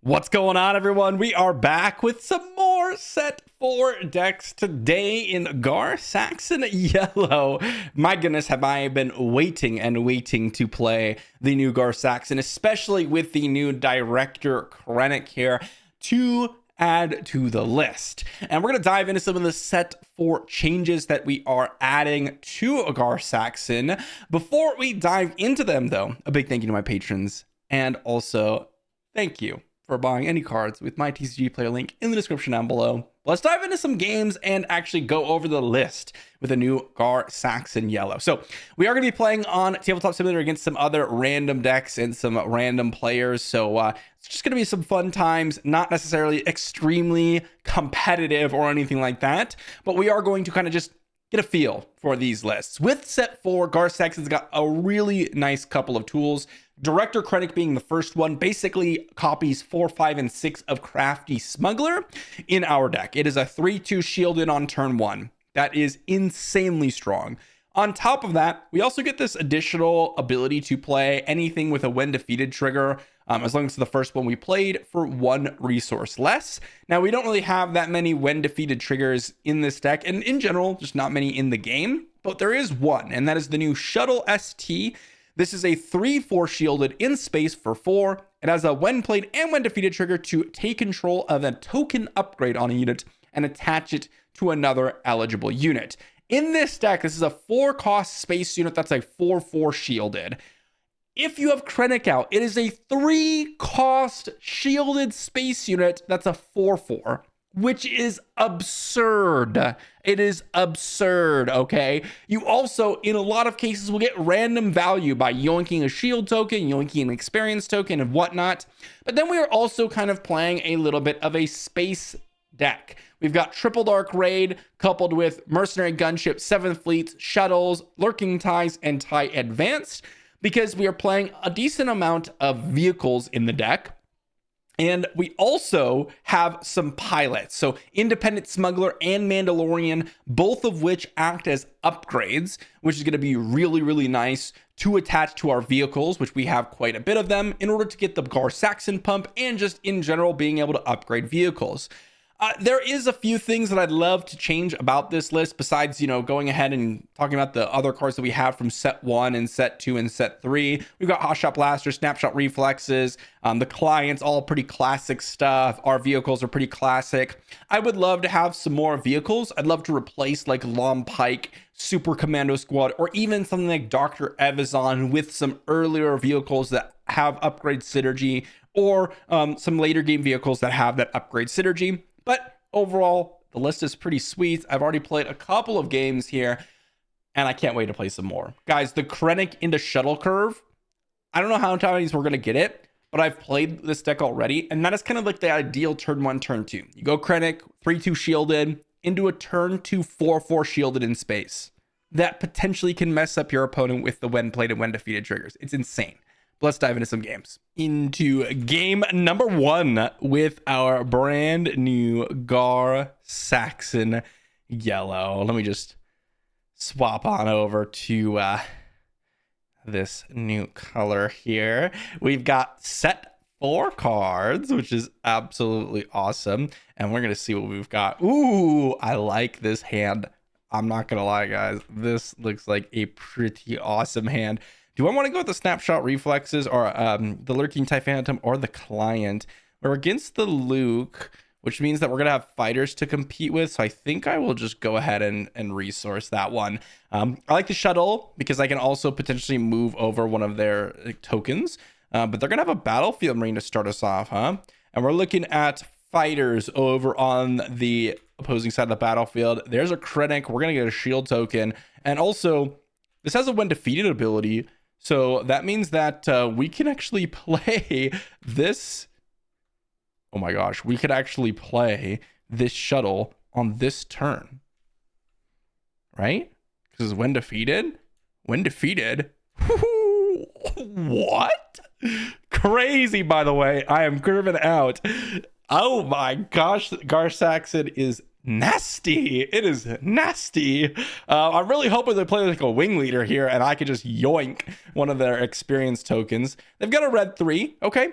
What's going on, everyone? We are back with some more set 4 decks today in Saxon Yellow. My goodness, have I been waiting and waiting to play the new Saxon, especially with the new director KRENNIC here to add to the list. And we're going to dive into some of the set 4 changes that we are adding to Saxon. Before we dive into them, though, a big thank you to my patrons, and also thank you for buying any cards with my TCG player link in the description down below. Let's dive into some games and actually go over the list with a new Saxon Yellow. So we are going to be playing on Tabletop Simulator against some other random decks and some random players. So it's just going to be some fun times, not necessarily extremely competitive or anything like that, but we are going to kind of just get a feel for these lists. With set 4, Saxon's got a really nice couple of tools. Director KRENNIC being the first one basically copies 4, 5, and 6 of Crafty Smuggler in our deck. It is a 3/2 shielded on turn 1. That is insanely strong. On top of that, we also get this additional ability to play anything with a when defeated trigger, as long as it's the first one we played, for 1 resource less. Now, we don't really have that many when defeated triggers in this deck, and in general, just not many in the game, but there is one, and that is the new Shuttle ST. This is a 3/4 shielded in space for 4. It has a when played and when defeated trigger to take control of a token upgrade on a unit and attach it to another eligible unit. In this deck, this is a 4-cost space unit that's a 4/4 shielded. If you have KRENNIC out, it is a 3-cost shielded space unit that's a 4/4. Which is absurd. It is absurd, okay? You also, in a lot of cases, will get random value by yoinking a shield token, yoinking an experience token, and whatnot. But then we are also kind of playing a little bit of a space deck. We've got Triple Dark Raid coupled with Mercenary Gunship, 7th Fleet, Shuttles, Lurking Ties, and TIE Advanced, because we are playing a decent amount of vehicles in the deck. And we also have some pilots. So Independent Smuggler and Mandalorian, both of which act as upgrades, which is going to be really, really nice to attach to our vehicles, which we have quite a bit of them, in order to get the Saxon pump and just in general being able to upgrade vehicles. There is a few things that I'd love to change about this list besides, going ahead and talking about the other cards that we have from set 1 and set 2 and set 3. We've got Hot Shot Blaster, Snapshot Reflexes, the clients, all pretty classic stuff. Our vehicles are pretty classic. I would love to have some more vehicles. I'd love to replace like Lom Pike, Super Commando Squad, or even something like Dr. Evazan with some earlier vehicles that have upgrade synergy, or some later game vehicles that have that upgrade synergy. But overall, the list is pretty sweet. I've already played a couple of games here, and I can't wait to play some more. Guys, the KRENNIC into Shuttle Curve, I don't know how many times we're going to get it, but I've played this deck already, and that is kind of like the ideal turn 1, turn 2. You go KRENNIC, 3/2 shielded, into a turn 2, 4/4 shielded in space. That potentially can mess up your opponent with the when played and when defeated triggers. It's insane. But let's dive into some games. Into game number 1 with our brand new Saxon Yellow. Let me just swap on over to this new color here. We've got set 4 cards, which is absolutely awesome. And we're going to see what we've got. Ooh, I like this hand. I'm not going to lie, guys. This looks like a pretty awesome hand. Do I want to go with the Snapshot Reflexes or the Lurking TIE Phantom or the Client? We're against the Luke, which means that we're going to have fighters to compete with. So I think I will just go ahead and resource that one. I like the Shuttle because I can also potentially move over one of their tokens. But they're going to have a Battlefield Marine to start us off, huh? And we're looking at fighters over on the opposing side of the battlefield. There's a KRENNIC. We're going to get a shield token. And also, this has a when defeated ability. So that means that we can actually play this. Oh my gosh, we could actually play this shuttle on this turn, right? Because when defeated, what? Crazy, by the way. I am curving out. Oh my gosh, Saxon is nasty. It is nasty. I'm really hoping they play like a wing leader here and I could just yoink one of their experience tokens. They've got a red 3. Okay.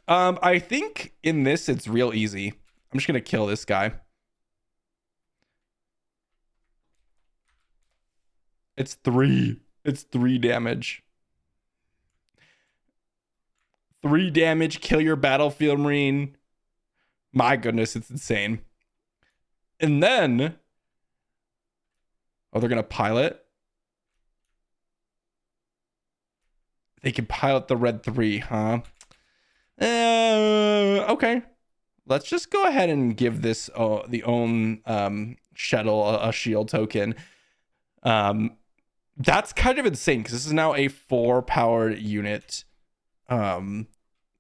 I think in this it's real easy. I'm just gonna kill this guy. It's 3. It's 3 damage. 3 damage, kill your battlefield marine. My goodness, it's insane. And then, oh, they're gonna pilot. They can pilot the red 3, huh? Okay. Let's just go ahead and give this the own shuttle a shield token. That's kind of insane because this is now a 4-powered unit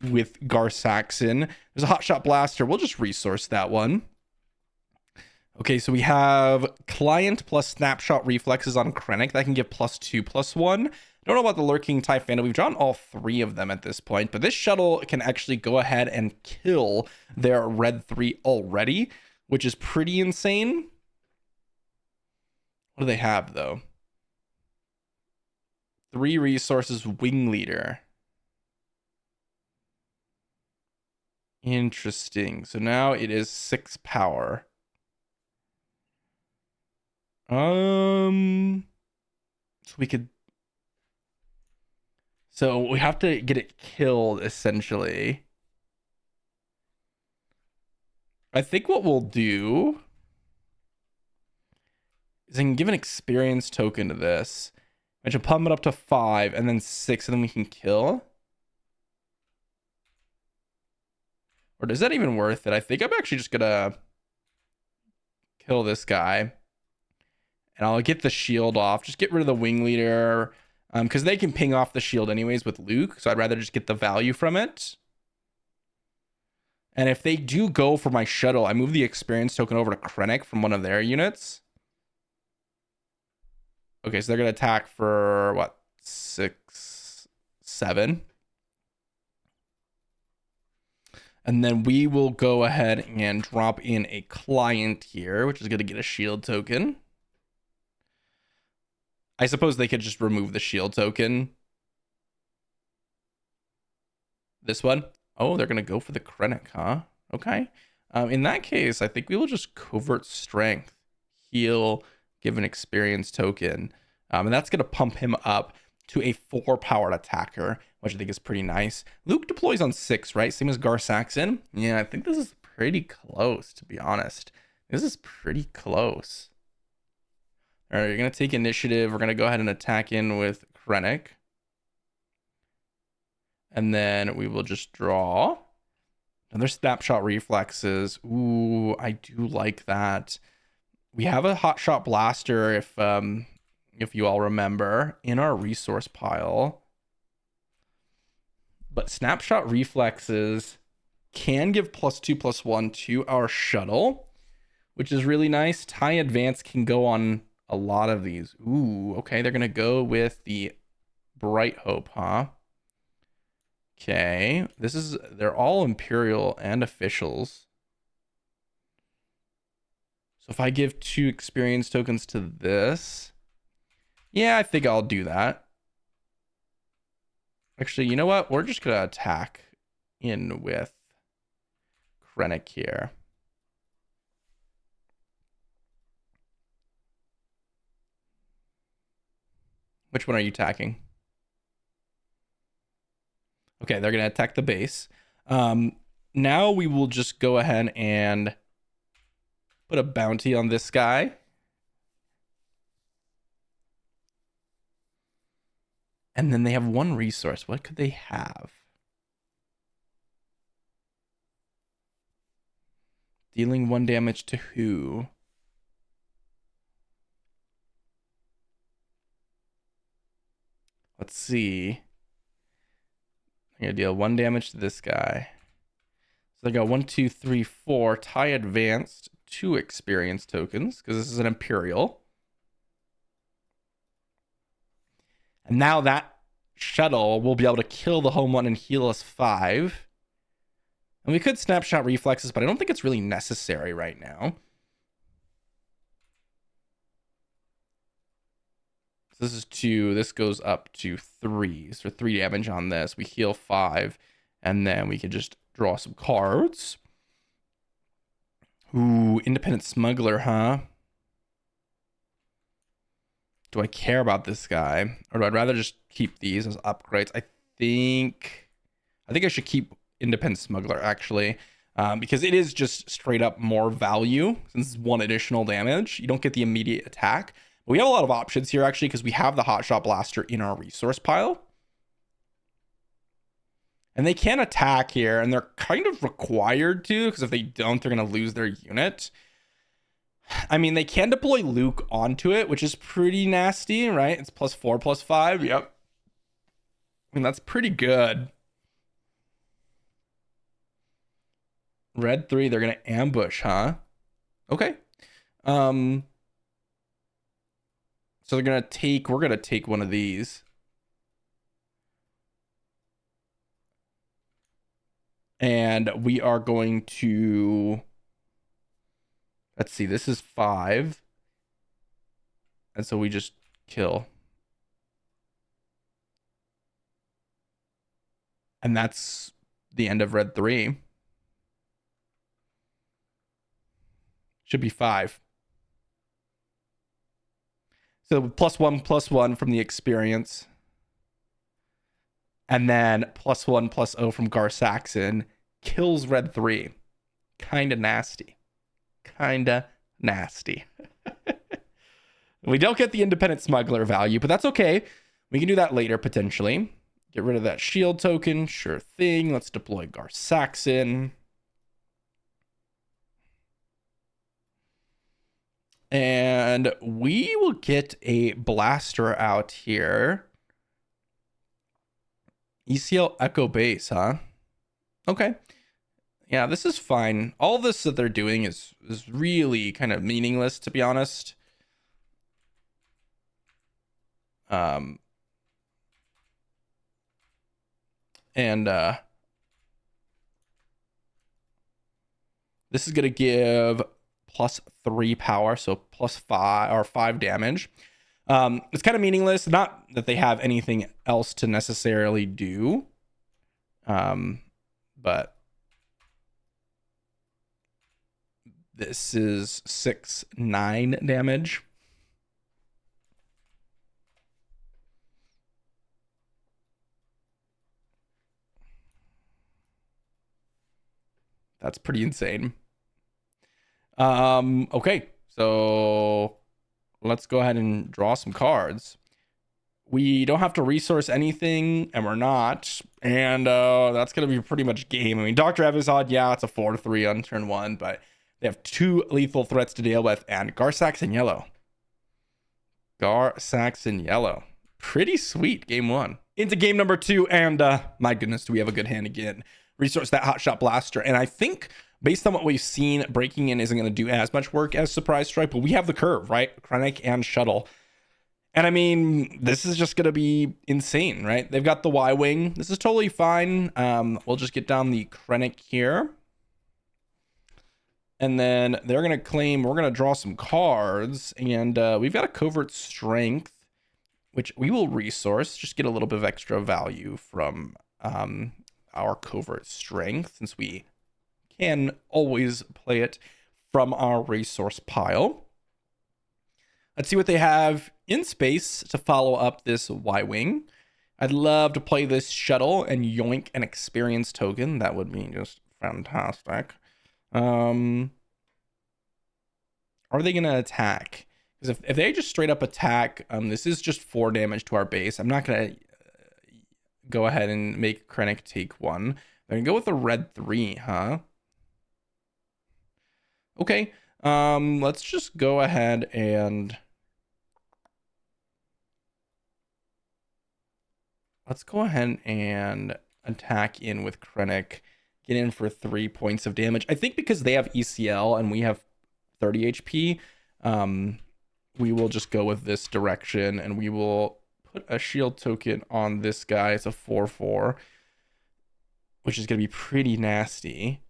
with Saxon. There's a hotshot blaster. We'll just resource that one. Okay, so we have client plus snapshot reflexes on KRENNIC. That can give +2/+1. Don't know about the lurking Typhanda. We've drawn all 3 of them at this point, but this shuttle can actually go ahead and kill their red 3 already, which is pretty insane. What do they have though? 3 resources, wing leader. Interesting. So now it is 6 power. So we have to get it killed essentially. I think what we'll do is I can give an experience token to this. I should pump it up to 5 and then 6 and then we can kill. Or is that even worth it? I think I'm actually just gonna kill this guy. And I'll get the shield off. Just get rid of the wing leader. Because they can ping off the shield anyways with Luke. So I'd rather just get the value from it. And if they do go for my shuttle, I move the experience token over to KRENNIC from one of their units. Okay, so they're going to attack for, what, 6, 7. And then we will go ahead and drop in a client here, which is going to get a shield token. I suppose they could just remove the shield token. This one? Oh, they're going to go for the KRENNIC, huh? Okay. In that case, I think we will just covert strength, heal, give an experience token. And that's going to pump him up to a 4-powered attacker, which I think is pretty nice. Luke deploys on 6, right? Same as Saxon. Yeah, I think this is pretty close, to be honest. This is pretty close. All right, you're going to take initiative. We're going to go ahead and attack in with KRENNIC. And then we will just draw. Another snapshot reflexes. Ooh, I do like that. We have a hotshot blaster, if you all remember, in our resource pile. But snapshot reflexes can give +2/+1 to our shuttle, which is really nice. TIE Advance can go on a lot of these. Ooh, okay. They're going to go with the Bright Hope, huh? Okay. They're all Imperial and officials. So if I give 2 experience tokens to this, yeah, I think I'll do that. Actually, you know what? We're just going to attack in with KRENNIC here. Which one are you attacking? Okay, they're going to attack the base. Now we will just go ahead and put a bounty on this guy. And then they have 1 resource. What could they have? Dealing 1 damage to who? Let's see. I'm going to deal 1 damage to this guy. So they got 1, 2, 3, 4. TIE Advanced, 2 experience tokens, because this is an Imperial. And now that shuttle will be able to kill the home one and heal us 5. And we could snapshot reflexes, but I don't think it's really necessary right now. So this is 2. This goes up to 3. So 3 damage on this. We heal 5. And then we can just draw some cards. Ooh, independent smuggler, huh? Do I care about this guy? Or do I rather just keep these as upgrades? I think I should keep independent smuggler, actually. Because it is just straight up more value since it's 1 additional damage. You don't get the immediate attack. But we have a lot of options here, actually, because we have the hotshot blaster in our resource pile. And they can attack here, and they're kind of required to, because if they don't, they're going to lose their unit. I mean, they can deploy Luke onto it, which is pretty nasty, right? It's +4, +5. Yep. I mean, that's pretty good. Red 3, they're going to ambush, huh? Okay. So we're going to take one of these. And we are going to, let's see, this is 5. And so we just kill. And that's the end of red 3. Should be 5. So +1/+1 from the experience. And then +1/+0 from Saxon kills red 3. Kinda nasty. We don't get the independent smuggler value, but that's okay. We can do that later, potentially. Get rid of that shield token. Sure thing. Let's deploy Saxon. And we will get a blaster out here. ECL Echo Base, huh? Okay. Yeah, this is fine. All this that they're doing is really kind of meaningless, to be honest. This is going to give +3 power, so +5 or 5 damage. It's kind of meaningless. Not that they have anything else to necessarily do. But this is 6/9 damage. That's pretty insane. Okay, so let's go ahead and draw some cards. We don't have to resource anything, and we're not. And that's going to be pretty much game. I mean, Dr. Evisod, yeah, it's a 4/3 on turn 1, but they have 2 lethal threats to deal with, and Saxon yellow. Saxon yellow. Pretty sweet, game 1. Into game number 2, and my goodness, do we have a good hand again. Resource that hotshot blaster, and I think based on what we've seen, breaking in isn't going to do as much work as surprise strike, but we have the curve, right? KRENNIC and shuttle. And I mean, this is just going to be insane, right? They've got the Y-wing. This is totally fine. We'll just get down the KRENNIC here. And then they're going to claim, we're going to draw some cards. And we've got a covert strength, which we will resource. Just get a little bit of extra value from our covert strength, since we can always play it from our resource pile. Let's see what they have in space to follow up this Y-wing. I'd love to play this shuttle and yoink an experience token. That would be just fantastic. Are they going to attack? Because if they just straight up attack, this is just 4 damage to our base. I'm not going to go ahead and make KRENNIC take 1. They're going to go with a red 3, huh? Okay. Let's just go ahead and attack in with KRENNIC. Get in for 3 points of damage. I think because they have ECL and we have 30 HP, we will just go with this direction, and we will put a shield token on this guy. It's a 4/4, which is going to be pretty nasty.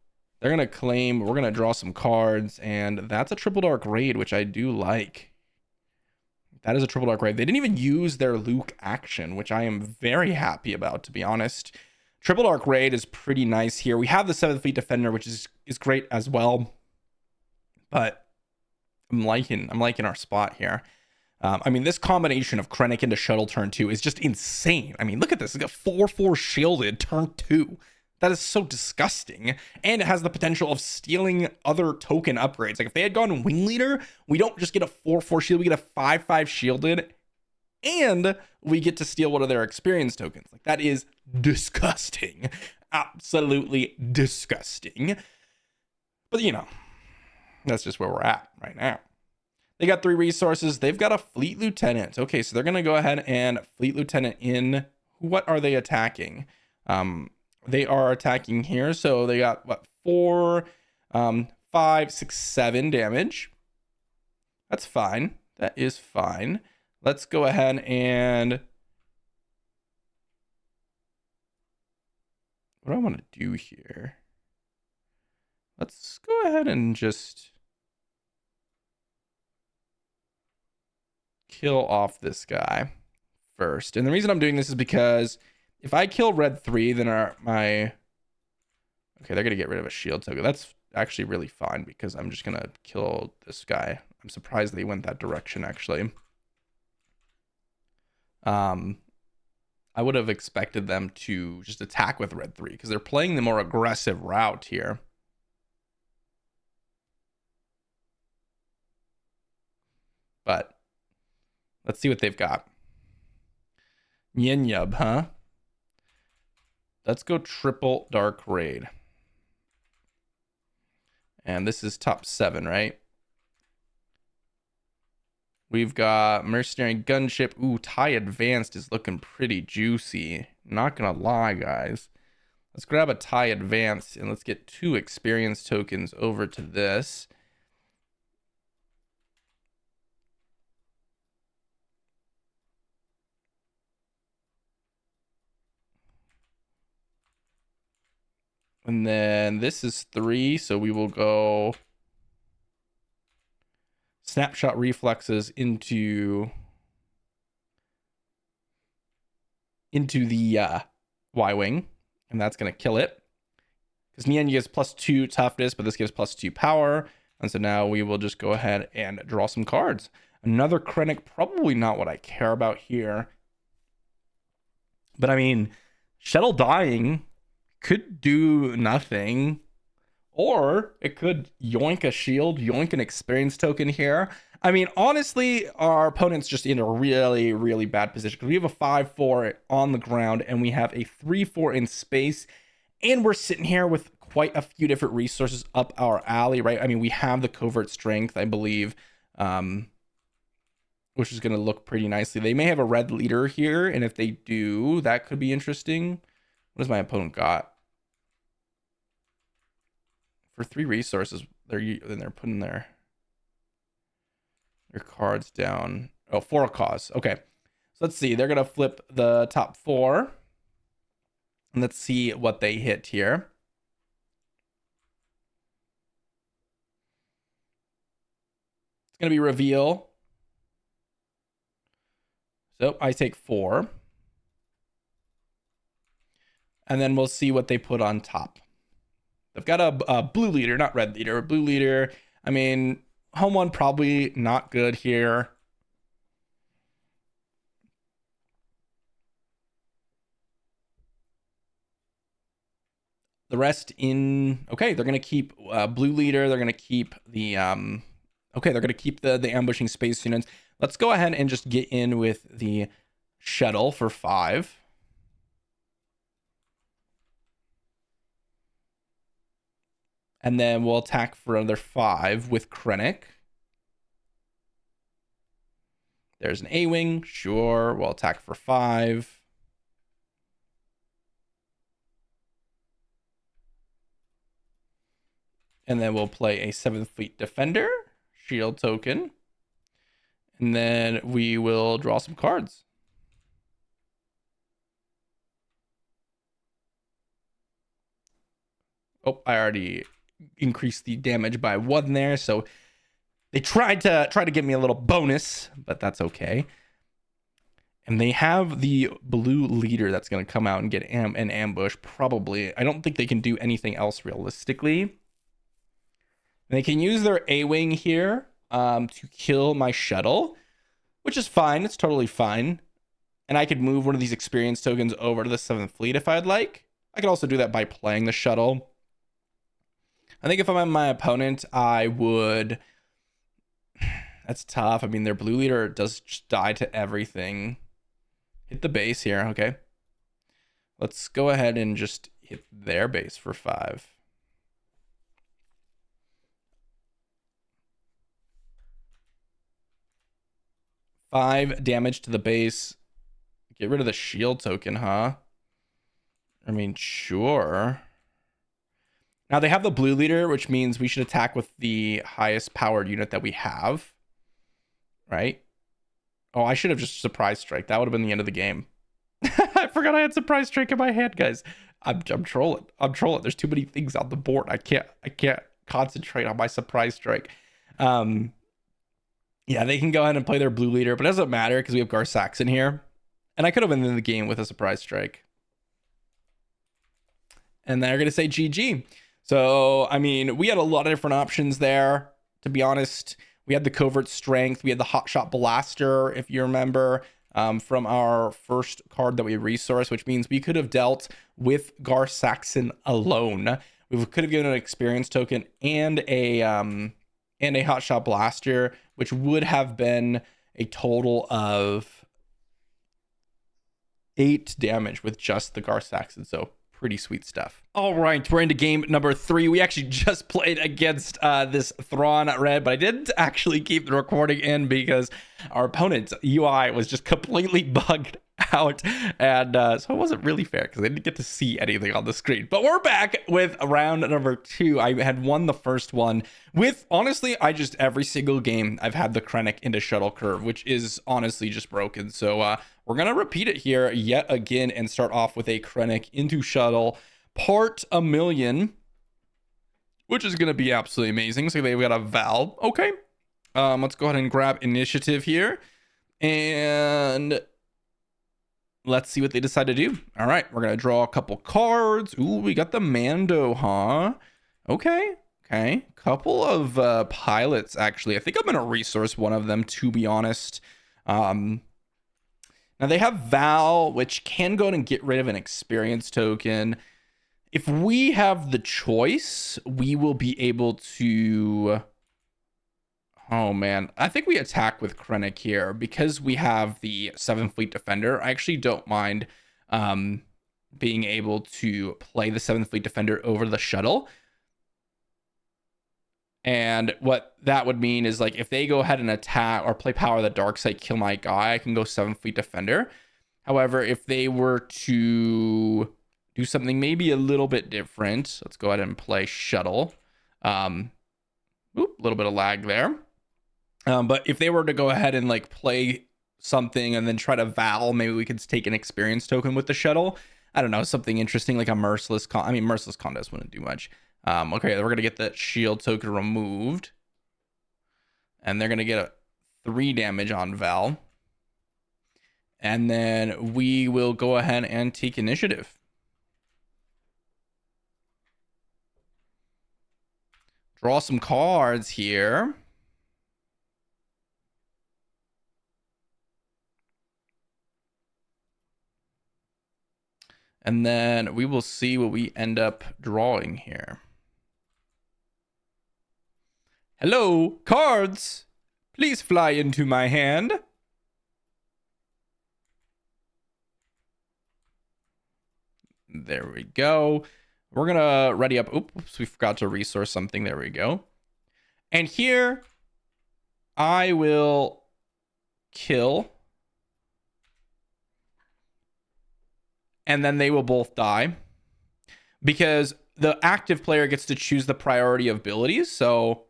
They're going to claim, we're going to draw some cards, and that's a triple dark raid, which I do like. That is a triple dark raid. They didn't even use their Luke action, which I am very happy about, to be honest. Triple Dark Raid is pretty nice here. We have the 7th Fleet Defender, which is great as well. But I'm liking our spot here. I mean, this combination of Krennic into Shuttle turn 2 is just insane. I mean, look at this. It's got 4/4 shielded turn 2. That is so disgusting. And it has the potential of stealing other token upgrades. Like if they had gone Wing Leader, we don't just get a 4/4 shield, we get a 5/5 shielded, and we get to steal one of their experience tokens. Like that is disgusting. Absolutely disgusting. But you know, that's just where we're at right now. They got 3 resources. They've got a Fleet Lieutenant. Okay, so they're going to go ahead and Fleet Lieutenant in. What are they attacking? They are attacking here. So they got, what, 4, 5, 6, 7 damage. That's fine. That is fine. Let's go ahead and... what do I want to do here? Let's go ahead and just... kill off this guy first. And the reason I'm doing this is because if I kill red 3, then okay, they're gonna get rid of a shield token. That's actually really fine because I'm just gonna kill this guy. I'm surprised they went that direction actually. I would have expected them to just attack with red 3 because they're playing the more aggressive route here. But let's see what they've got. Yinyub, huh? Let's go triple Dark Raid. And this is top 7, right? We've got Mercenary Gunship. Ooh, TIE Advanced is looking pretty juicy. Not gonna lie, guys. Let's grab a TIE Advanced and let's get 2 experience tokens over to this. And then this is 3, so we will go Snapshot Reflexes into the Y-Wing, and that's going to kill it. Because Nian gives +2 toughness, but this gives +2 power. And so now we will just go ahead and draw some cards. Another Krennic, probably not what I care about here. But I mean, Shuttle dying could do nothing, or it could yoink a shield, yoink an experience token here. I mean, honestly, our opponent's just in a really, really bad position because we have a 5/4 on the ground and we have a 3/4 in space, and we're sitting here with quite a few different resources up our alley, right? I mean, we have the covert strength, I believe, which is going to look pretty nicely. They may have a red leader here, and if they do, that could be interesting. What does my opponent got? For 3 resources, they're putting their cards down. Oh, 4 a cause. Okay. So let's see. They're going to flip the top 4. And let's see what they hit here. It's going to be reveal. So I take 4. And then we'll see what they put on top. They've got a blue leader, not red leader, a blue leader. I mean, home one probably not good here. The rest in, okay, they're going to keep blue leader. They're going to keep the, okay, they're going to keep the ambushing space units. Let's go ahead and just get in with the shuttle for 5. And then we'll attack for another 5 with Krennic. There's an A-Wing. Sure. We'll attack for 5. And then we'll play a 7th Fleet Defender. Shield token. And then we will draw some cards. Oh, I already increased the damage by 1 there, so they tried to get me a little bonus, but that's okay. And they have the blue leader that's going to come out and get an ambush, probably. I don't think they can do anything else realistically. And they can use their A-Wing here to kill my shuttle, which is fine. It's totally fine. And I could move one of these experience tokens over to the 7th Fleet if I'd like. I could also do that by playing the shuttle. I think if I'm my opponent, I would... That's tough. I mean, their blue leader does just die to everything. Hit the base here. Okay. Let's go ahead and just hit their base for 5. Five damage to the base. Get rid of the shield token, huh? I mean, sure. Now they have the blue leader, which means we should attack with the highest powered unit that we have. Right? Oh, I should have just surprise strike. That would have been the end of the game. I forgot I had surprise strike in my hand, guys. I'm trolling. I'm trolling. There's too many things on the board. I can't concentrate on my surprise strike. Yeah, they can go ahead and play their blue leader, but it doesn't matter because we have Saxon here. And I could have been in the game with a surprise strike. And they're going to say GG. So, I mean, we had a lot of different options there, to be honest. We had the covert strength. We had the hotshot blaster, if you remember, from our first card that we resourced, which means we could have dealt with Saxon alone. We could have given an experience token and a hotshot blaster, which would have been a total of 8 damage with just the Saxon. So pretty sweet stuff. All right, we're into game number 3. We actually just played against this Thrawn Red, but I didn't actually keep the recording in because our opponent's UI was just completely bugged out, and so it wasn't really fair because I didn't get to see anything on the screen. But we're back with round number 2. I had won the first one with, honestly, every single game I've had the Krennic into shuttle curve, which is honestly just broken. So we're gonna repeat it here yet again and start off with a Krennic into shuttle part 1,000,000, which is gonna be absolutely amazing. So they've got a Val. Okay, let's go ahead and grab initiative here and let's see what they decide to do. All right, we're gonna draw a couple cards. Ooh, we got the Mando, huh? Okay. Couple of pilots, actually. I think I'm gonna resource one of them, to be honest. Now they have Val, which can go ahead and get rid of an experience token. If we have the choice, we will be able to... Oh man, I think we attack with Krennic here because we have the 7th Fleet Defender. I actually don't mind being able to play the 7th Fleet Defender over the shuttle. And what that would mean is, like, if they go ahead and attack or play Power of the Dark Side, kill my guy, I can go 7th Fleet Defender. However, if they were to do something maybe a little bit different, let's go ahead and play Shuttle. A little bit of lag there. But if they were to go ahead and like play something and then try to Val, maybe we could take an experience token with the shuttle. I don't know, something interesting like a Merciless Merciless Contest wouldn't do much. Okay, we're going to get that shield token removed. And they're going to get a 3 damage on Val. And then we will go ahead and take initiative. Draw some cards here. And then we will see what we end up drawing here. Hello, cards. Please fly into my hand. There we go. We're going to ready up. Oops, we forgot to resource something. There we go. And here I will kill. And then they will both die. Because the active player gets to choose the priority of abilities. So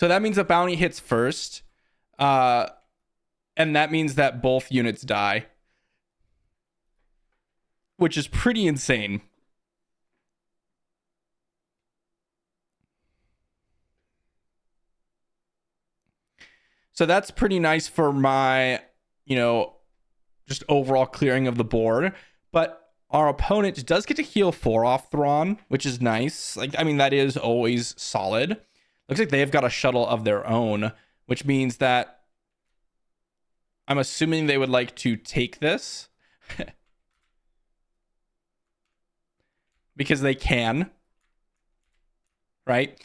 that means the bounty hits first. And that means that both units die. Which is pretty insane. So that's pretty nice for my, just overall clearing of the board. But our opponent does get to heal 4 off Thrawn, which is nice. Like, I mean, that is always solid. Looks like they've got a shuttle of their own, which means that I'm assuming they would like to take this. Because they can. Right?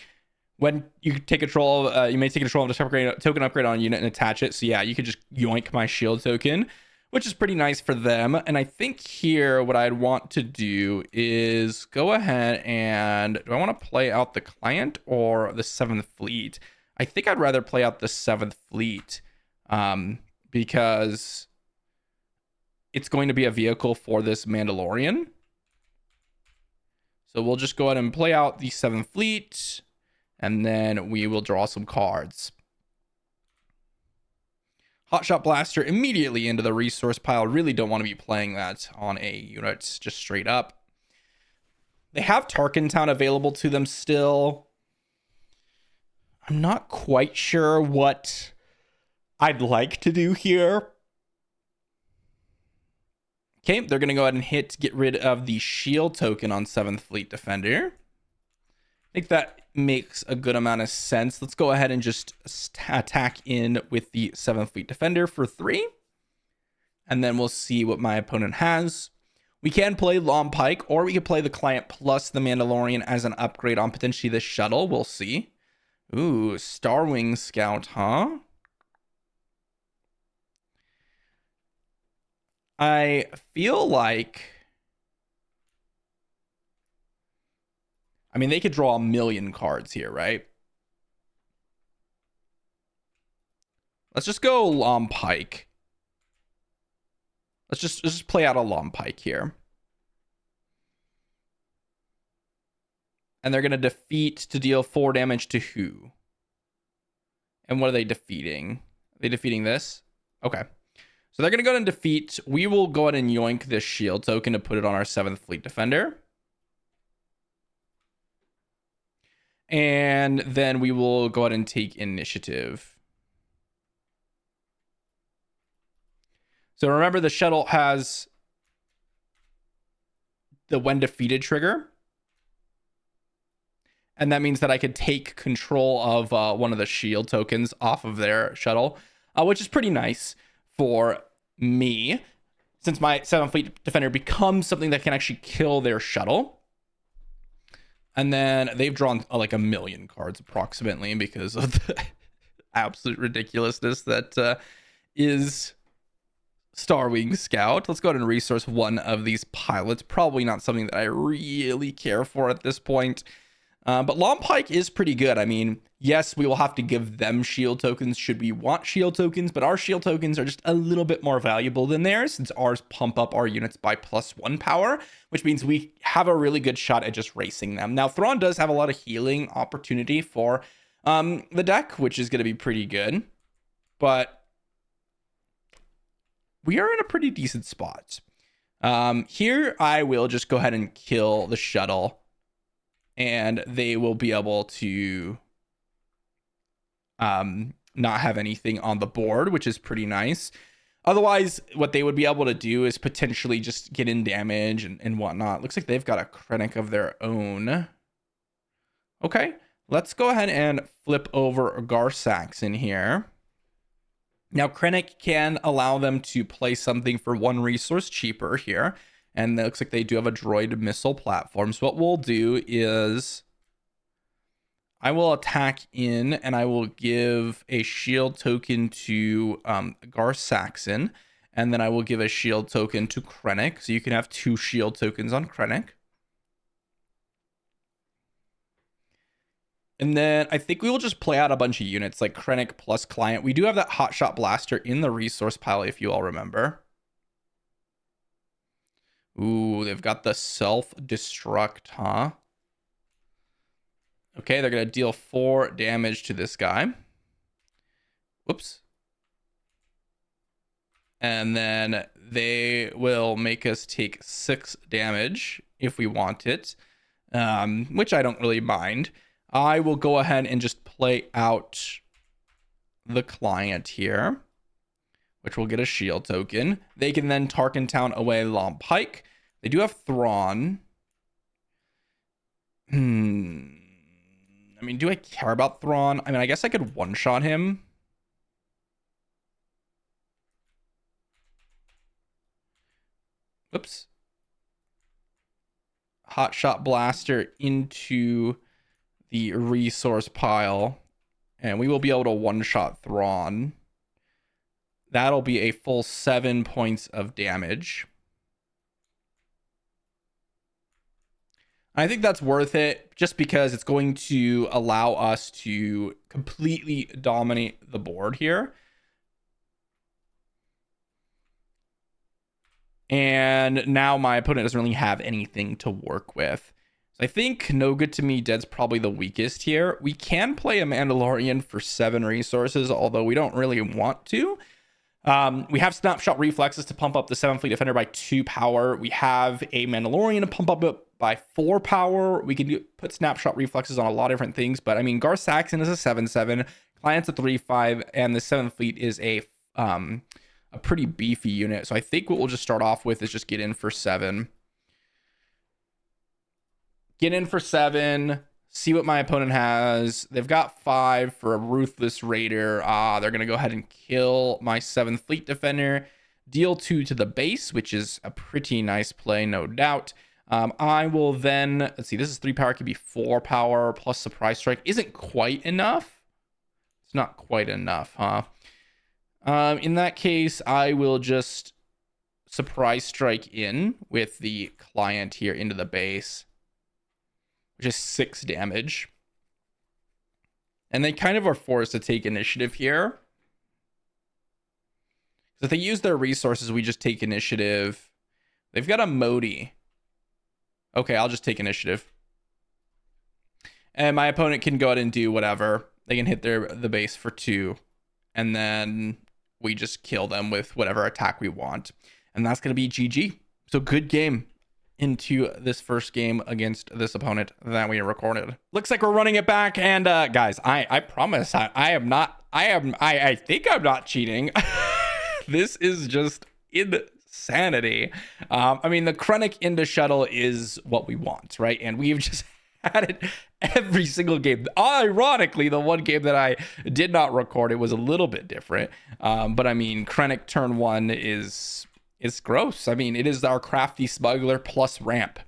When you take control, you may take control of this token upgrade on a unit and attach it. So yeah, you could just yoink my shield token, which is pretty nice for them. And I think here what I'd want to do is go ahead and, do I want to play out the client or the 7th fleet? I think I'd rather play out the 7th fleet because it's going to be a vehicle for this Mandalorian. So we'll just go ahead and play out the 7th fleet. And then we will draw some cards. Hotshot Blaster immediately into the resource pile. Really don't want to be playing that on a unit just straight up. They have Tarkin Town available to them still. I'm not quite sure what I'd like to do here. Okay, they're going to go ahead and get rid of the shield token on 7th Fleet Defender. I think that makes a good amount of sense. Let's go ahead and just attack in with the 7th Fleet Defender for 3. And then we'll see what my opponent has. We can play Long Pike, or we could play the client plus the Mandalorian as an upgrade on potentially the shuttle. We'll see. Ooh, Starwing Scout, huh? I feel like, I mean, they could draw 1,000,000 cards here, right? Let's just go Long Pike. Let's just play out a Long Pike here. And they're going to defeat to deal 4 damage to who? And what are they defeating? Are they defeating this? Okay. So they're going to go ahead and defeat. We will go ahead and yoink this shield token to put it on our 7th Fleet Defender. And then we will go ahead and take initiative. So remember, the shuttle has the when defeated trigger. And that means that I could take control of one of the shield tokens off of their shuttle, which is pretty nice for me, since my 7th Fleet Defender becomes something that can actually kill their shuttle. And then they've drawn like 1,000,000 cards approximately because of the absolute ridiculousness that is Starwing Scout. Let's go ahead and resource one of these pilots. Probably not something that I really care for at this point. But Long Pike is pretty good. I mean, yes, we will have to give them shield tokens should we want shield tokens, but our shield tokens are just a little bit more valuable than theirs, since ours pump up our units by +1 power, which means we have a really good shot at just racing them. Now, Thrawn does have a lot of healing opportunity for the deck, which is going to be pretty good, but we are in a pretty decent spot. Here, I will just go ahead and kill the shuttle, and they will be able to not have anything on the board, which is pretty nice. Otherwise, what they would be able to do is potentially just get in damage and whatnot. Looks like they've got a KRENNIC of their own. Okay, let's go ahead and flip over Gar Saxon here. Now, KRENNIC can allow them to play something for 1 resource cheaper here. And it looks like they do have a droid missile platform. So what we'll do is I will attack in and I will give a shield token to Gar Saxon. And then I will give a shield token to KRENNIC. So you can have 2 shield tokens on KRENNIC. And then I think we will just play out a bunch of units like KRENNIC plus client. We do have that Hotshot Blaster in the resource pile, if you all remember. Ooh, they've got the self-destruct, huh? Okay, they're going to deal 4 damage to this guy. Whoops. And then they will make us take 6 damage if we want it, which I don't really mind. I will go ahead and just play out the client here, which will get a shield token. They can then Tarkin Town away Long Pike. They do have Thrawn. I mean, do I care about Thrawn? I mean, I guess I could one-shot him. Oops. Hot Shot Blaster into the resource pile. And we will be able to one-shot Thrawn. That'll be a full 7 points of damage. I think that's worth it just because it's going to allow us to completely dominate the board here. And now my opponent doesn't really have anything to work with. So I think No Good To Me Dead's probably the weakest here. We can play a Mandalorian for 7 resources, although we don't really want to. We have Snapshot Reflexes to pump up the 7th Fleet Defender by 2 power. We have a Mandalorian to pump up it by 4 power. We can put Snapshot Reflexes on a lot of different things, but I mean, Gar Saxon is a 7/7, Client's a 3/5, and the 7th Fleet is a pretty beefy unit. So I think what we'll just start off with is just get in for 7. Get in for 7. See what my opponent has. They've got 5 for a Ruthless Raider. They're going to go ahead and kill my 7th Fleet Defender. Deal 2 to the base, which is a pretty nice play, no doubt. I will then, let's see, this is 3 power, could be 4 power plus Surprise Strike. Isn't quite enough. It's not quite enough, huh? In that case, I will just Surprise Strike in with the client here into the base, which is 6 damage. And they kind of are forced to take initiative here. So if they use their resources, we just take initiative. They've got a Modi. Okay, I'll just take initiative. And my opponent can go ahead and do whatever. They can hit the base for 2. And then we just kill them with whatever attack we want. And that's going to be GG. So good game into this first game against this opponent that we recorded. Looks like we're running it back. And guys, I promise I think I'm not cheating. This is just insanity. I mean, the Krennic into shuttle is what we want, right? And we've just had it every single game. Ironically, the one game that I did not record, it was a little bit different. But I mean, Krennic turn 1 is gross. I mean, it is our crafty smuggler plus ramp.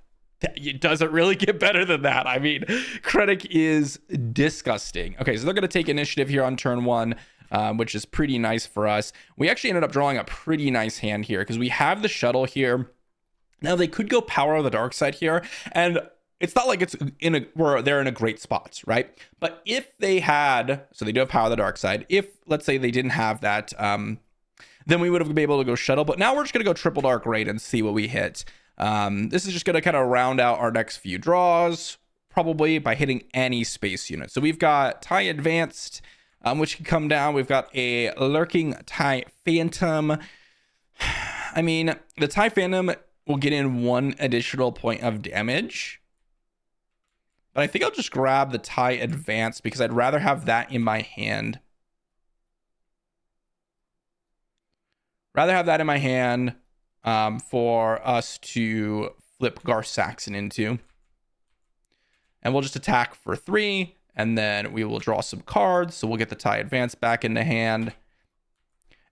It doesn't really get better than that. I mean, Krennic is disgusting. Okay, so they're going to take initiative here on turn 1. Which is pretty nice for us. We actually ended up drawing a pretty nice hand here because we have the shuttle here. Now they could go Power of the Dark Side here, and it's not like it's they're in a great spot, right? But if they had, so they do have Power of the Dark Side. If let's say they didn't have that, then we would have been able to go shuttle. But now we're just gonna go Triple Dark Raid and see what we hit. This is just gonna kind of round out our next few draws, probably by hitting any space unit. So we've got TIE Advanced, which can come down. We've got a Lurking TIE Phantom. I mean, the TIE Phantom will get in 1 additional point of damage. But I think I'll just grab the TIE Advanced because I'd rather have that in my hand. Rather have that in my hand for us to flip Gar Saxon into. And we'll just attack for 3. And then we will draw some cards. So we'll get the TIE Advance back into hand.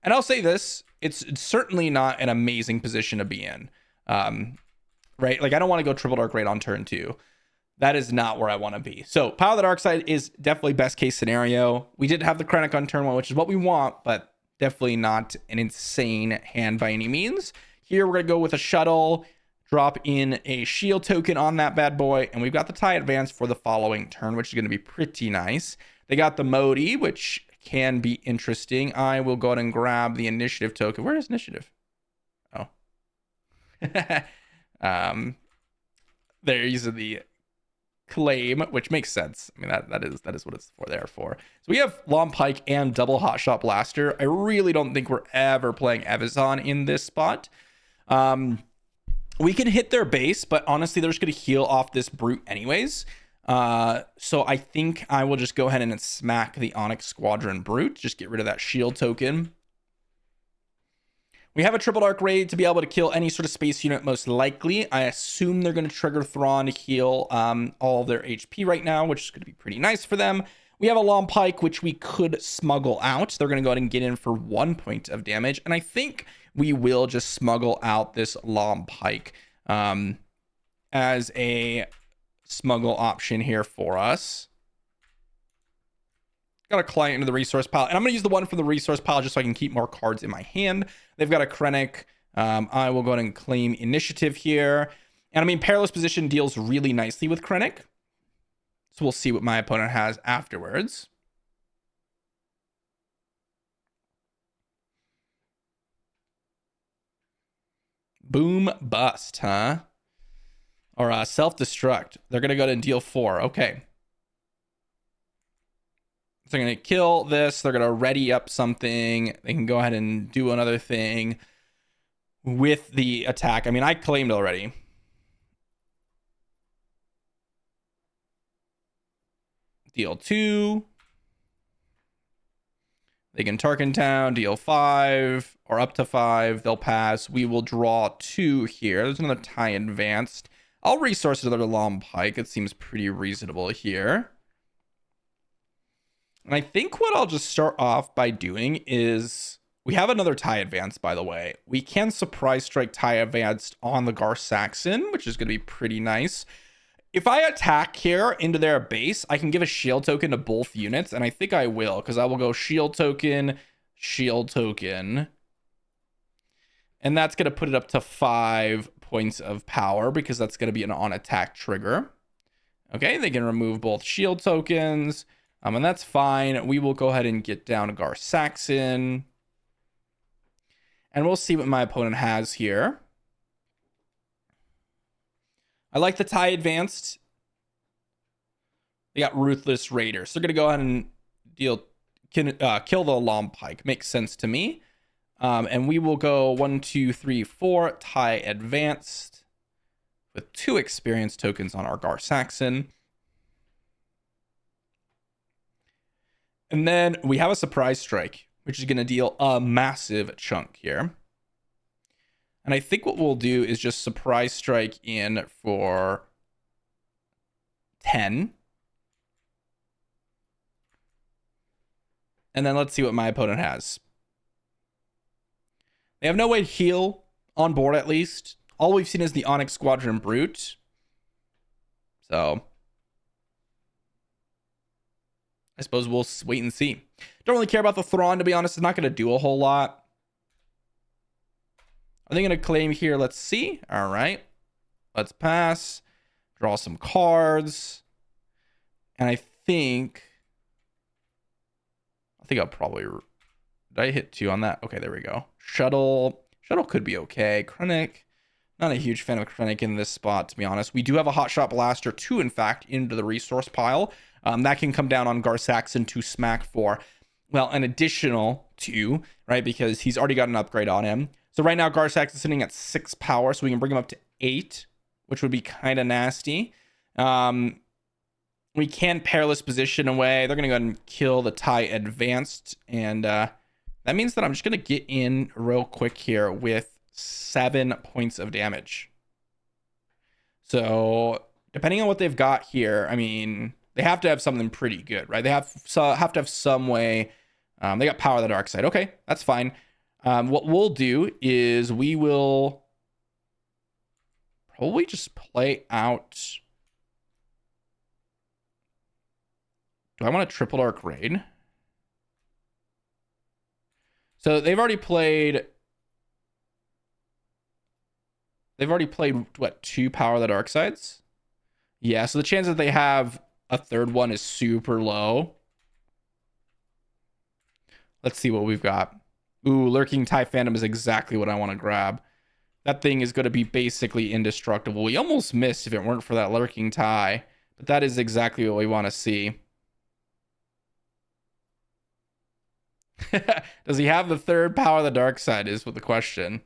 And I'll say this, it's certainly not an amazing position to be in. Right? Like, I don't want to go Triple Dark Raid on turn 2. That is not where I want to be. So Power of the Dark Side is definitely best case scenario. We did have the Krennic on turn 1, which is what we want, but definitely not an insane hand by any means. Here we're going to go with a shuttle. Drop in a shield token on that bad boy, and we've got the TIE Advance for the following turn, which is going to be pretty nice. They got the Modi, which can be interesting. I will go ahead and grab the initiative token. Where is initiative? Oh. They're using the claim, which makes sense. I mean, that is what it's there for. So we have Long Pike and double Hot Shot Blaster. I really don't think we're ever playing Evazan in this spot. We can hit their base, but honestly, they're just going to heal off this brute anyways. So I think I will just go ahead and smack the Onyx Squadron Brute. Just get rid of that shield token. We have a triple dark raid to be able to kill any sort of space unit, most likely. I assume they're going to trigger Thrawn to heal all of their HP right now, which is going to be pretty nice for them. We have a Long Pike, which we could smuggle out. They're going to go ahead and get in for 1 point of damage. And I think we will just smuggle out this Long Pike as a smuggle option here for us. Got a client into the resource pile, and I'm going to use the one from the resource pile just so I can keep more cards in my hand. They've got a KRENNIC. I will go ahead and claim initiative here. And I mean, Perilous Position deals really nicely with KRENNIC. So we'll see what my opponent has afterwards. Boom bust, huh? Or self-destruct. They're going to go ahead and deal 4. Okay. So they're going to kill this. They're going to ready up something. They can go ahead and do another thing with the attack. I mean, I claimed already. Deal 2. They can Tarkin Town, deal 5, or up to 5. They'll pass. We will draw 2 here. There's another tie advanced. I'll resource another Long Pike. It seems pretty reasonable here. And I think what I'll just start off by doing is, we have another tie advance, by the way. We can surprise strike tie advanced on the Gar Saxon, which is going to be pretty nice. If I attack here into their base, I can give a shield token to both units, and I think I will, because I will go shield token, and that's going to put it up to 5 points of power, because that's going to be an on-attack trigger. Okay, they can remove both shield tokens. And that's fine. We will go ahead and get down to Gar Saxon. And we'll see what my opponent has here. I like the tie advanced. They got Ruthless Raiders. So they're going to go ahead and kill the Long Pike. Makes sense to me. And we will go 1, 2, 3, 4. Tie advanced with 2 experience tokens on our Gar Saxon. And then we have a surprise strike, which is going to deal a massive chunk here. And I think what we'll do is just surprise strike in for 10. And then let's see what my opponent has. They have no way to heal on board, at least. All we've seen is the Onyx Squadron Brute. So I suppose we'll wait and see. Don't really care about the Thrawn, to be honest. It's not going to do a whole lot. Are they going to claim here? Let's see. All right. Let's pass. Draw some cards. And I think I'll probably... Did I hit 2 on that? Okay, there we go. Shuttle could be okay. KRENNIC. Not a huge fan of KRENNIC in this spot, to be honest. We do have a Hotshot Blaster 2, in fact, into the resource pile. That can come down on Gar Saxon to smack for, well, an additional 2, right? Because he's already got an upgrade on him. So right now, Gar Saxon's sitting at 6 power, so we can bring him up to 8, which would be kind of nasty. We can Perilous Position away. They're going to go ahead and kill the tie advanced. And that means that I'm just going to get in real quick here with 7 points of damage. So depending on what they've got here, I mean, they have to have something pretty good, right? They have to have some way. They got Power of the Dark Side. Okay, that's fine. What we'll do is we will probably just play out. Do I want a triple dark raid? So they've already played what, 2 Power of the Dark Sides? Yeah, so the chance that they have a third one is super low. Let's see what we've got. Ooh, Lurking TIE Phantom is exactly what I want to grab. That thing is going to be basically indestructible. We almost missed if it weren't for that Lurking TIE, but that is exactly what we want to see. Does he have the third Power of the Dark Side is what the question.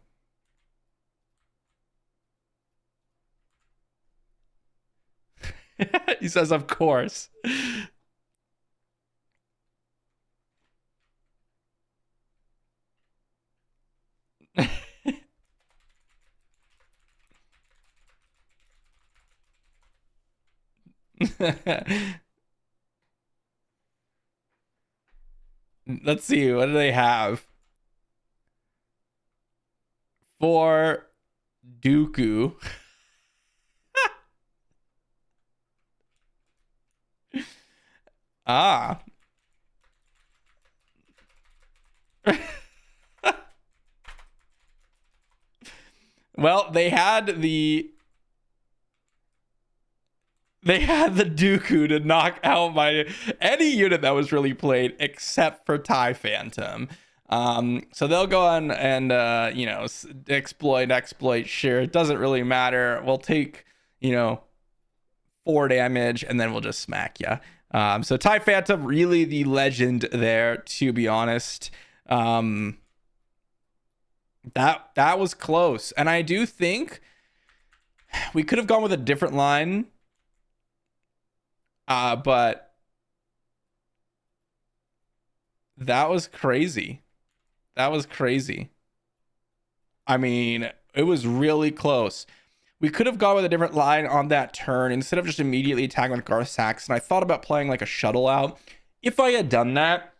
He says, of course. Let's see. What do they have? For Dooku. Ah. Well, they had the Dooku to knock out any unit that was really played except for TIE Phantom. So they'll go on and exploit. Sure, it doesn't really matter. We'll take 4 damage and then we'll just smack you. So TIE Phantom, really the legend there, to be honest. That was close, and I do think we could have gone with a different line, but that was crazy. That was crazy. I mean, it was really close. We could have gone with a different line on that turn instead of just immediately attacking with Gar Saxon. I thought about playing like a shuttle out. If I had done that,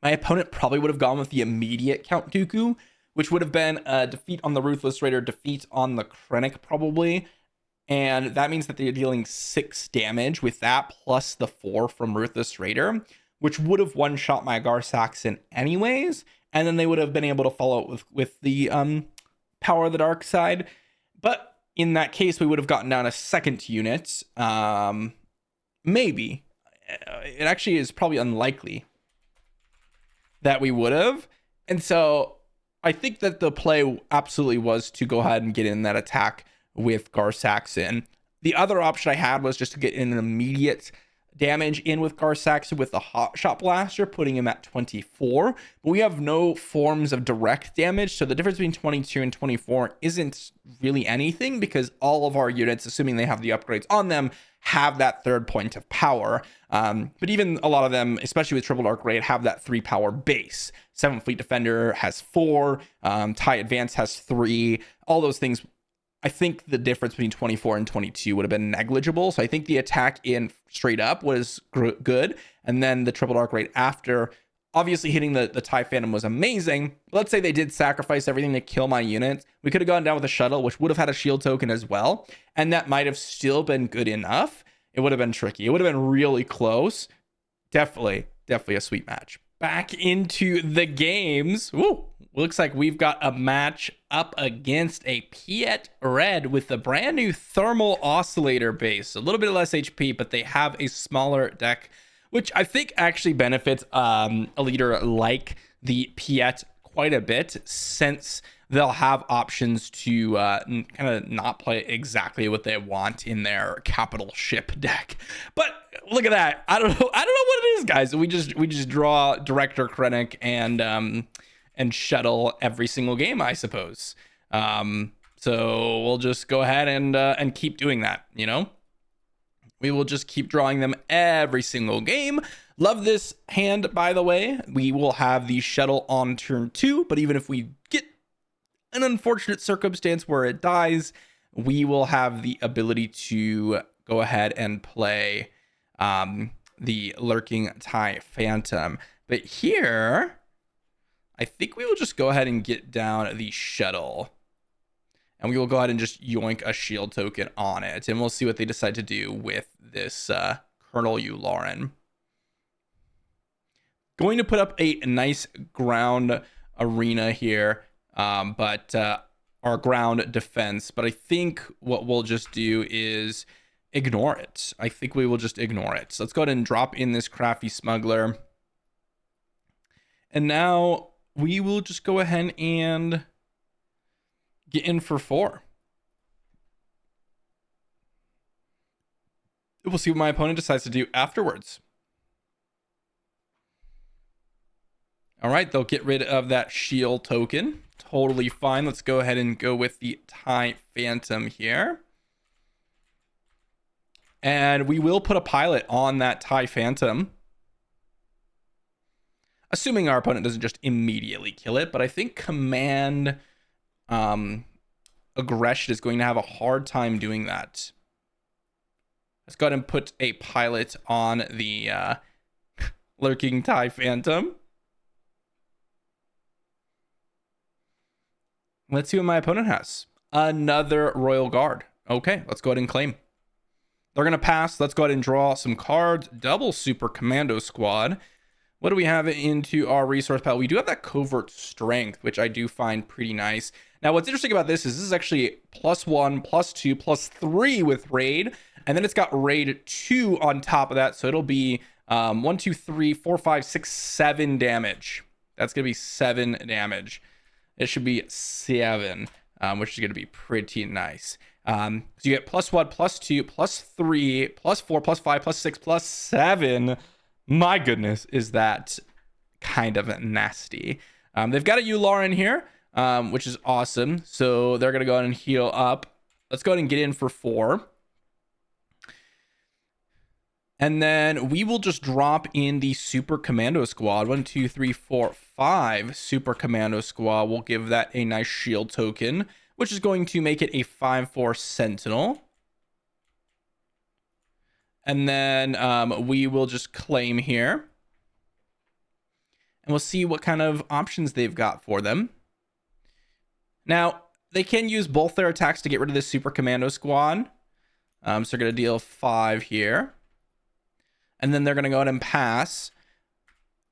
my opponent probably would have gone with the immediate Count Dooku, which would have been a defeat on the Ruthless Raider, defeat on the Krennic probably. And that means that they're dealing 6 damage with that plus the 4 from Ruthless Raider, which would have one-shot my Gar Saxon anyways. And then they would have been able to follow it with the Power of the Dark Side. But in that case, we would have gotten down a second unit. Maybe. It actually is probably unlikely that we would have. And so I think that the play absolutely was to go ahead and get in that attack with Gar Saxon. The other option I had was just to get in an immediate damage in with Gar Saxon with the Hot Shot Blaster, putting him at 24. But we have no forms of direct damage, so the difference between 22 and 24 isn't really anything because all of our units, assuming they have the upgrades on them, have that 3rd point of power. But even a lot of them, especially with Triple Dark Raid, have that 3 power base. 7th Fleet Defender has 4, TIE Advance has 3, all those things. I think the difference between 24 and 22 would have been negligible. So I think the attack in straight up was good. And then the Triple Dark Raid after, obviously hitting the TIE Phantom was amazing. Let's say they did sacrifice everything to kill my units. We could have gone down with a shuttle, which would have had a shield token as well. And that might have still been good enough. It would have been tricky. It would have been really close. Definitely a sweet match. Back into the games. Woo! Looks like we've got a match up against a Piet Red with the brand new Thermal Oscillator base. A little bit less HP, but they have a smaller deck, which I think actually benefits a leader like the Piet quite a bit, since they'll have options to kind of not play exactly what they want in their capital ship deck. But look at that. I don't know what it is, guys. We just draw Director Krennic and shuttle every single game, I suppose. So we'll just go ahead and keep doing that, We will just keep drawing them every single game. Love this hand, by the way. We will have the shuttle on turn 2, but even if we get an unfortunate circumstance where it dies, we will have the ability to go ahead and play the Lurking TIE Phantom. But here, I think we will just go ahead and get down the shuttle. And we will go ahead and just yoink a shield token on it. And we'll see what they decide to do with this Colonel Yularen. Going to put up a nice ground arena here. But our ground defense. But I think what we'll just do is ignore it. I think we will just ignore it. So let's go ahead and drop in this Crafty Smuggler. And now we will just go ahead and get in for 4. We'll see what my opponent decides to do afterwards. All right, they'll get rid of that shield token. Totally fine. Let's go ahead and go with the TIE Phantom here. And we will put a pilot on that TIE Phantom, assuming our opponent doesn't just immediately kill it. But I think command aggression is going to have a hard time doing that. Let's go ahead and put a pilot on the lurking TIE Phantom. Let's see what my opponent has. Another Royal Guard. Okay, let's go ahead and claim. They're going to pass. Let's go ahead and draw some cards. Double Super Commando Squad. What do we have into our resource pile? We do have that Covert Strength, which I do find pretty nice. Now, what's interesting about this is actually +1, +2, +3 with Raid. And then it's got Raid 2 on top of that. So it'll be 1, 2, 3, 4, 5, 6, 7 damage. That's going to be 7 damage. It should be 7, which is going to be pretty nice. So you get +1, +2, +3, +4, +5, +6, +7. My goodness, is that kind of nasty. They've got a Ular in here, which is awesome. So they're going to go ahead and heal up. Let's go ahead and get in for 4. And then we will just drop in the Super Commando Squad. 1, 2, 3, 4, 5 Super Commando Squad. We'll give that a nice shield token, which is going to make it a 5/4 Sentinel. And then we will just claim here. And we'll see what kind of options they've got for them. Now, they can use both their attacks to get rid of the Super Commando Squad. So they're going to deal 5 here. And then they're going to go ahead and pass.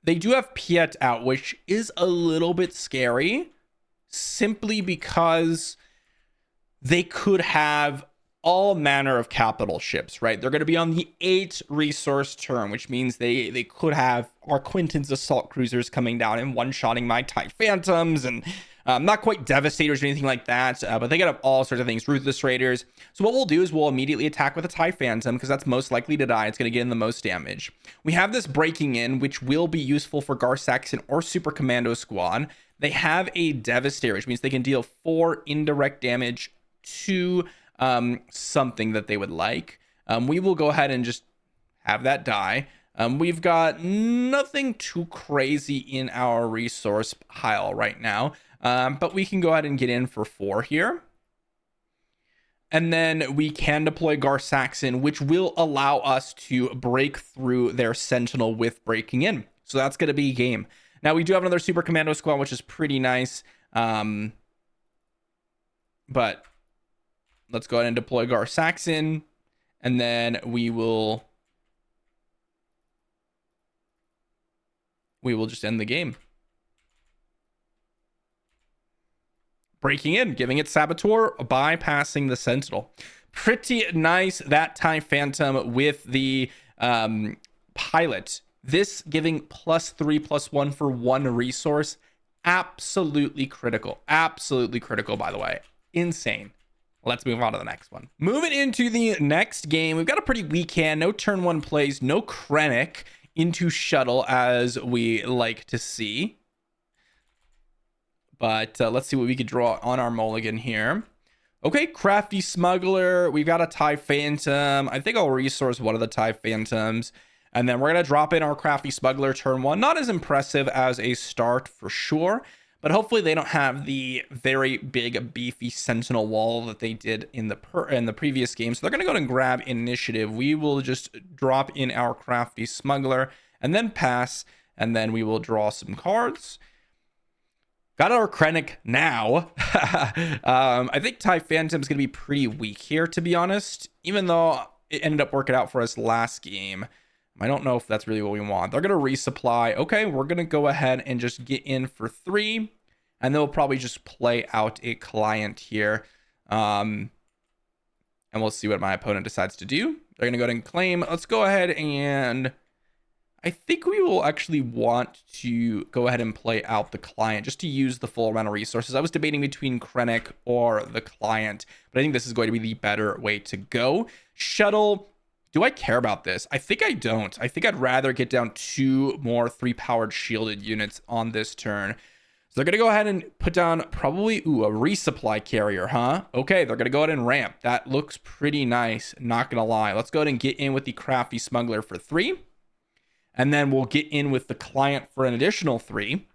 They do have Piet out, which is a little bit scary, simply because they could have all manner of capital ships, right? They're going to be on the 8 resource turn, which means they could have our Quinton's assault cruisers coming down and one-shotting my TIE Phantoms, and not quite Devastators or anything like that, but they got all sorts of things, Ruthless Raiders. So what we'll do is we'll immediately attack with a TIE Phantom, because that's most likely to die. It's going to get in the most damage. We have this breaking in, which will be useful for Gar Saxon or Super Commando Squad. They have a Devastator, which means they can deal 4 indirect damage to something that they would like. We will go ahead and just have that die. We've got nothing too crazy in our resource pile right now, but we can go ahead and get in for 4 here. And then we can deploy Gar Saxon, which will allow us to break through their Sentinel with breaking in. So that's going to be game. Now, we do have another Super Commando Squad, which is pretty nice. But let's go ahead and deploy Gar Saxon, and then we will just end the game. Breaking in, giving it Saboteur, bypassing the Sentinel. Pretty nice, that TIE Phantom with the pilot. This giving +3/+1 for 1 resource. Absolutely critical. Absolutely critical, by the way. Insane. Let's move on to the next one. Moving into the next game, we've got a pretty weak hand. No turn 1 plays, no Krennic into shuttle as we like to see. But let's see what we could draw on our mulligan here. Okay, Crafty Smuggler. We've got a TIE Phantom. I think I'll resource one of the TIE Phantoms. And then we're going to drop in our Crafty Smuggler turn 1. Not as impressive as a start for sure, but hopefully they don't have the very big, beefy Sentinel wall that they did in the previous game. So they're going to go and grab initiative. We will just drop in our Crafty Smuggler and then pass, and then we will draw some cards. Got our Krennic now. I think TIE Phantom is going to be pretty weak here, to be honest, even though it ended up working out for us last game. I don't know if that's really what we want. They're going to resupply. Okay, we're going to go ahead and just get in for 3. And they'll probably just play out a client here. And we'll see what my opponent decides to do. They're going to go ahead and claim. Let's go ahead and I think we will actually want to go ahead and play out the client just to use the full amount of resources. I was debating between Krennic or the client, but I think this is going to be the better way to go. Shuttle. Do I care about this? I think I don't. I think I'd rather get down 2 more 3-powered shielded units on this turn. So they're going to go ahead and put down probably, a resupply carrier, huh? Okay, they're going to go ahead and ramp. That looks pretty nice, not going to lie. Let's go ahead and get in with the crafty smuggler for 3. And then we'll get in with the client for an additional 3.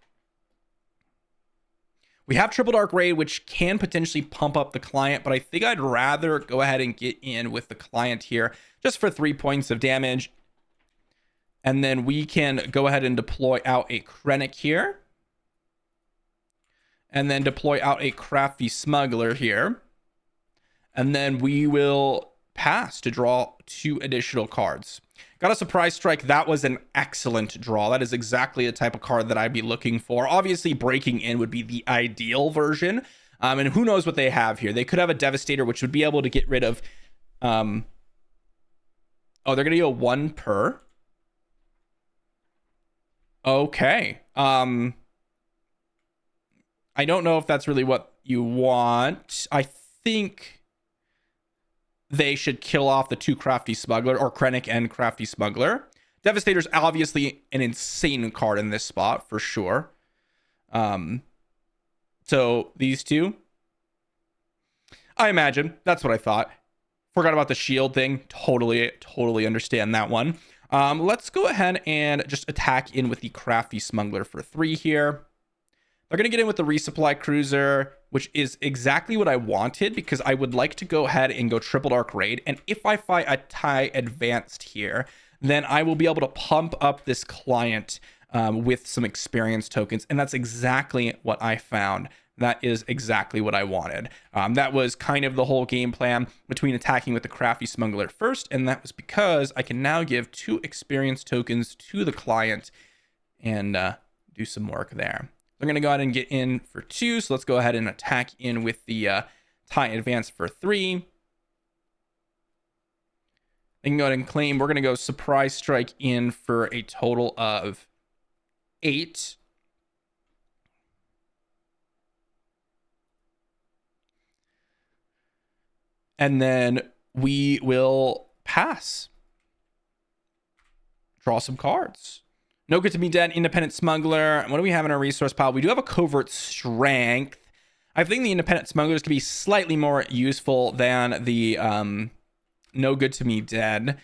We have triple dark raid, which can potentially pump up the client, but I think I'd rather go ahead and get in with the client here just for 3 points of damage. And then we can go ahead and deploy out a KRENNIC here. And then deploy out a crafty smuggler here. And then we will pass to draw 2 additional cards. Got a surprise strike. That was an excellent draw. That is exactly the type of card that I'd be looking for. Obviously, breaking in would be the ideal version. And who knows what they have here. They could have a Devastator, which would be able to get rid of... they're going to go 1 per. Okay. I don't know if that's really what you want. I think they should kill off the 2 crafty smuggler, or KRENNIC and crafty smuggler. Devastator's obviously an insane card in this spot for sure. So these 2, I imagine that's what I thought. Forgot about the shield thing. Totally understand that one. Let's go ahead and just attack in with the crafty smuggler for 3 here. They're going to get in with the resupply cruiser, which is exactly what I wanted because I would like to go ahead and go triple dark raid. And if I fight a tie advanced here, then I will be able to pump up this client with some experience tokens. And that's exactly what I found. That is exactly what I wanted. That was kind of the whole game plan between attacking with the crafty smuggler first. And that was because I can now give 2 experience tokens to the client and do some work there. They're going to go ahead and get in for 2. So let's go ahead and attack in with the tie advance for 3. They can go ahead and claim. We're going to go surprise strike in for a total of 8. And then we will pass. Draw some cards. No good to be dead. Independent smuggler. What do we have in our resource pile? We do have a covert strength. I think the independent smugglers could be slightly more useful than the no good to me dead,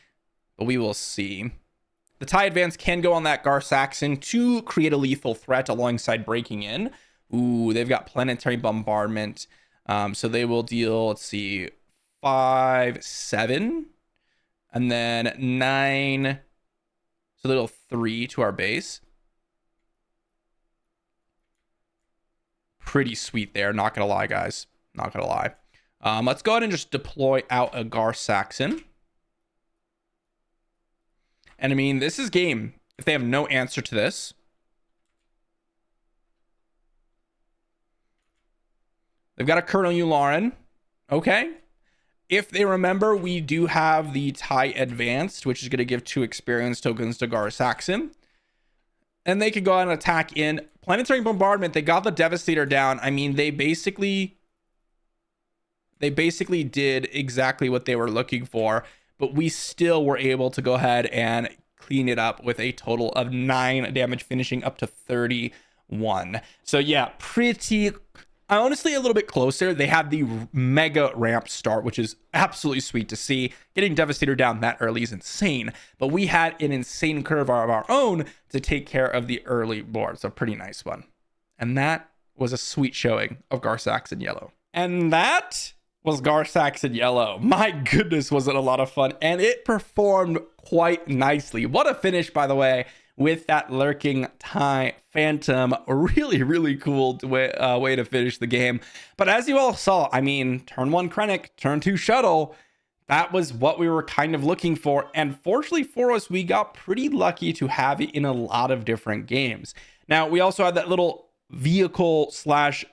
but we will see. The tie advance can go on that Saxon to create a lethal threat alongside breaking in. Ooh, they've got planetary bombardment. So they will deal, let's see, 5, 7, and then 9. So they'll 3 to our base. Pretty sweet there. Not going to lie, guys. Not going to lie. Let's go ahead and just deploy out a Saxon. And I mean, this is game. If they have no answer to this. They've got a Colonel Yularen. Okay. If they remember, we do have the tie advanced, which is going to give 2 experience tokens to Saxon. And they could go out and attack in. Planetary bombardment, they got the Devastator down. I mean, they basically did exactly what they were looking for, but we still were able to go ahead and clean it up with a total of 9 damage, finishing up to 31. So yeah, pretty... honestly, a little bit closer. They have the mega ramp start, which is absolutely sweet to see. Getting Devastator down that early is insane, but we had an insane curve of our own to take care of the early board. So pretty nice one. And that was a sweet showing of Saxon Yellow. And that was Saxon Yellow. My goodness, was it a lot of fun. And it performed quite nicely. What a finish, by the way, with that lurking tie phantom. Really cool way to finish the game. But as you all saw, I mean, turn 1 KRENNIC, turn 2 shuttle. That was what we were kind of looking for. And fortunately for us, we got pretty lucky to have it in a lot of different games. Now, we also had that little vehicle slash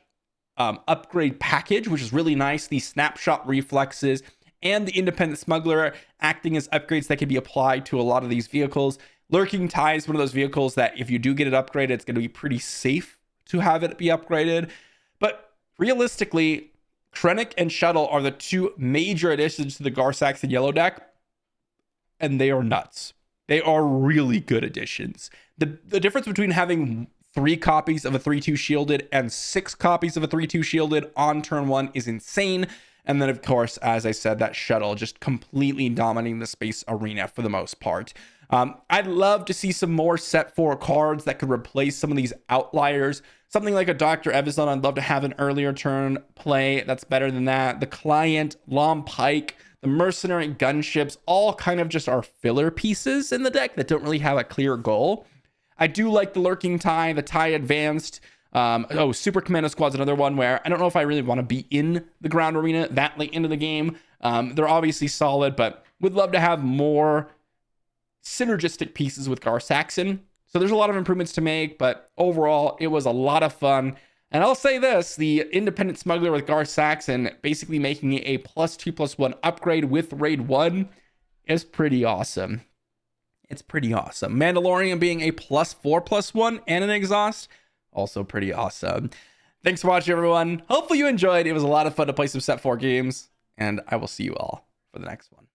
upgrade package, which is really nice. The snapshot reflexes and the independent smuggler acting as upgrades that can be applied to a lot of these vehicles. Lurking Tie is one of those vehicles that if you do get it upgraded, it's going to be pretty safe to have it be upgraded. But realistically, KRENNIC and Shuttle are the 2 major additions to the Saxon Yellow deck, and they are nuts. They are really good additions. The difference between having 3 copies of a 3/2 shielded and 6 copies of a 3/2 shielded on turn 1 is insane. And then, of course, as I said, that shuttle just completely dominating the space arena for the most part. I'd love to see some more set 4 cards that could replace some of these outliers. Something like a Dr. Evazon, I'd love to have an earlier turn play that's better than that. The Client, Long Pike, the Mercenary Gunships, all kind of just are filler pieces in the deck that don't really have a clear goal. I do like the Lurking Tie, the Tie Advanced. Super Commando Squad's another one where I don't know if I really want to be in the ground arena that late into the game. They're obviously solid, but would love to have more synergistic pieces with Gar Saxon. So there's a lot of improvements to make, but overall, it was a lot of fun. And I'll say this, the Independent Smuggler with Gar Saxon basically making it a +2/+1 upgrade with Raid 1 is pretty awesome. It's pretty awesome. Mandalorian being a +4/+1 and an exhaust, also pretty awesome. Thanks for watching, everyone. Hopefully you enjoyed. It was a lot of fun to play some set 4 games, and I will see you all for the next one.